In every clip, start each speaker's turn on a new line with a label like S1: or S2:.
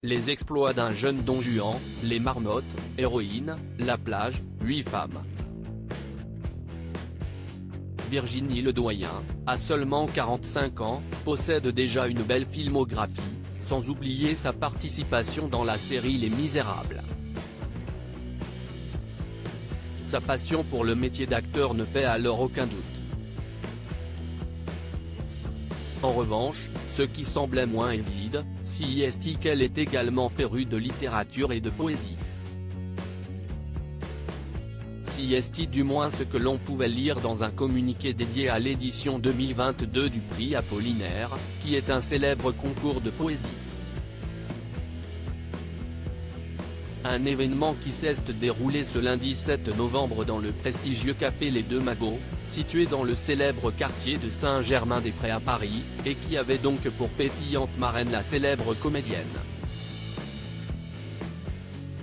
S1: Les exploits d'un jeune Don Juan, les marmottes, héroïne, la plage, 8 femmes. Virginie Ledoyen, à seulement 45 ans, possède déjà une belle filmographie, sans oublier sa participation dans la série Les Misérables. Sa passion pour le métier d'acteur ne fait alors aucun doute. En revanche, ce qui semblait moins évident, c'est qu'elle est également férue de littérature et de poésie. C'est du moins ce que l'on pouvait lire dans un communiqué dédié à l'édition 2022 du prix Apollinaire, qui est un célèbre concours de poésie. Un événement qui s'est déroulé ce lundi 7 novembre dans le prestigieux café Les Deux Magots, situé dans le célèbre quartier de Saint-Germain-des-Prés à Paris, et qui avait donc pour pétillante marraine la célèbre comédienne.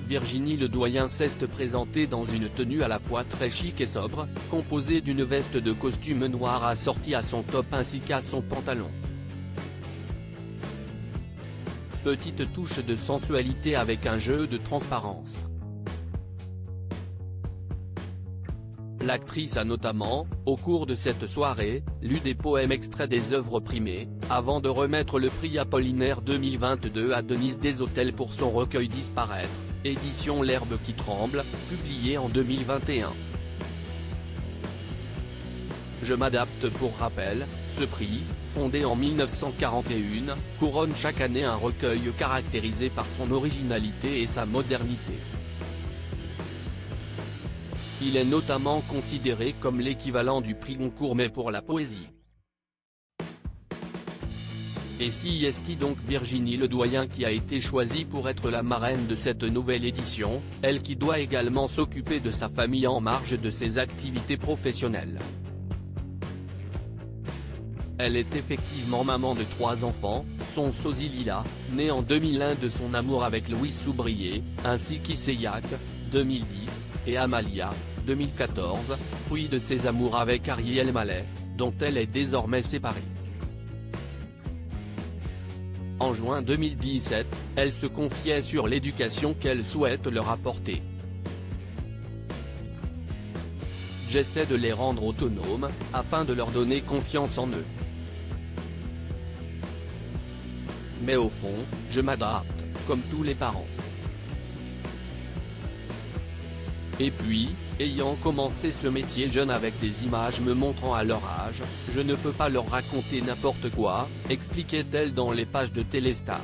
S1: Virginie Ledoyen s'est présentée dans une tenue à la fois très chic et sobre, composée d'une veste de costume noir assortie à son top ainsi qu'à son pantalon. Petite touche de sensualité avec un jeu de transparence. L'actrice a notamment, au cours de cette soirée, lu des poèmes extraits des œuvres primées, avant de remettre le prix Apollinaire 2022 à Denise Desautels pour son recueil Disparaître, édition L'Herbe qui tremble, publié en 2021. Je m'adapte. Pour rappel, ce prix, fondé en 1941, couronne chaque année un recueil caractérisé par son originalité et sa modernité. Il est notamment considéré comme l'équivalent du prix Goncourt mais pour la poésie. Et c'est donc Virginie Ledoyen qui a été choisie pour être la marraine de cette nouvelle édition, elle qui doit également s'occuper de sa famille en marge de ses activités professionnelles. Elle est effectivement maman de 3 enfants, son sosie Lila, née en 2001 de son amour avec Louis Soubrier, ainsi qu'Isséiac, 2010, et Amalia, 2014, fruit de ses amours avec Ariel Mallet, dont elle est désormais séparée. En juin 2017, elle se confiait sur l'éducation qu'elle souhaite leur apporter. J'essaie de les rendre autonomes, afin de leur donner confiance en eux. Mais au fond, je m'adapte, comme tous les parents. Et puis, ayant commencé ce métier jeune avec des images me montrant à leur âge, je ne peux pas leur raconter n'importe quoi, expliquait-elle dans les pages de Téléstar.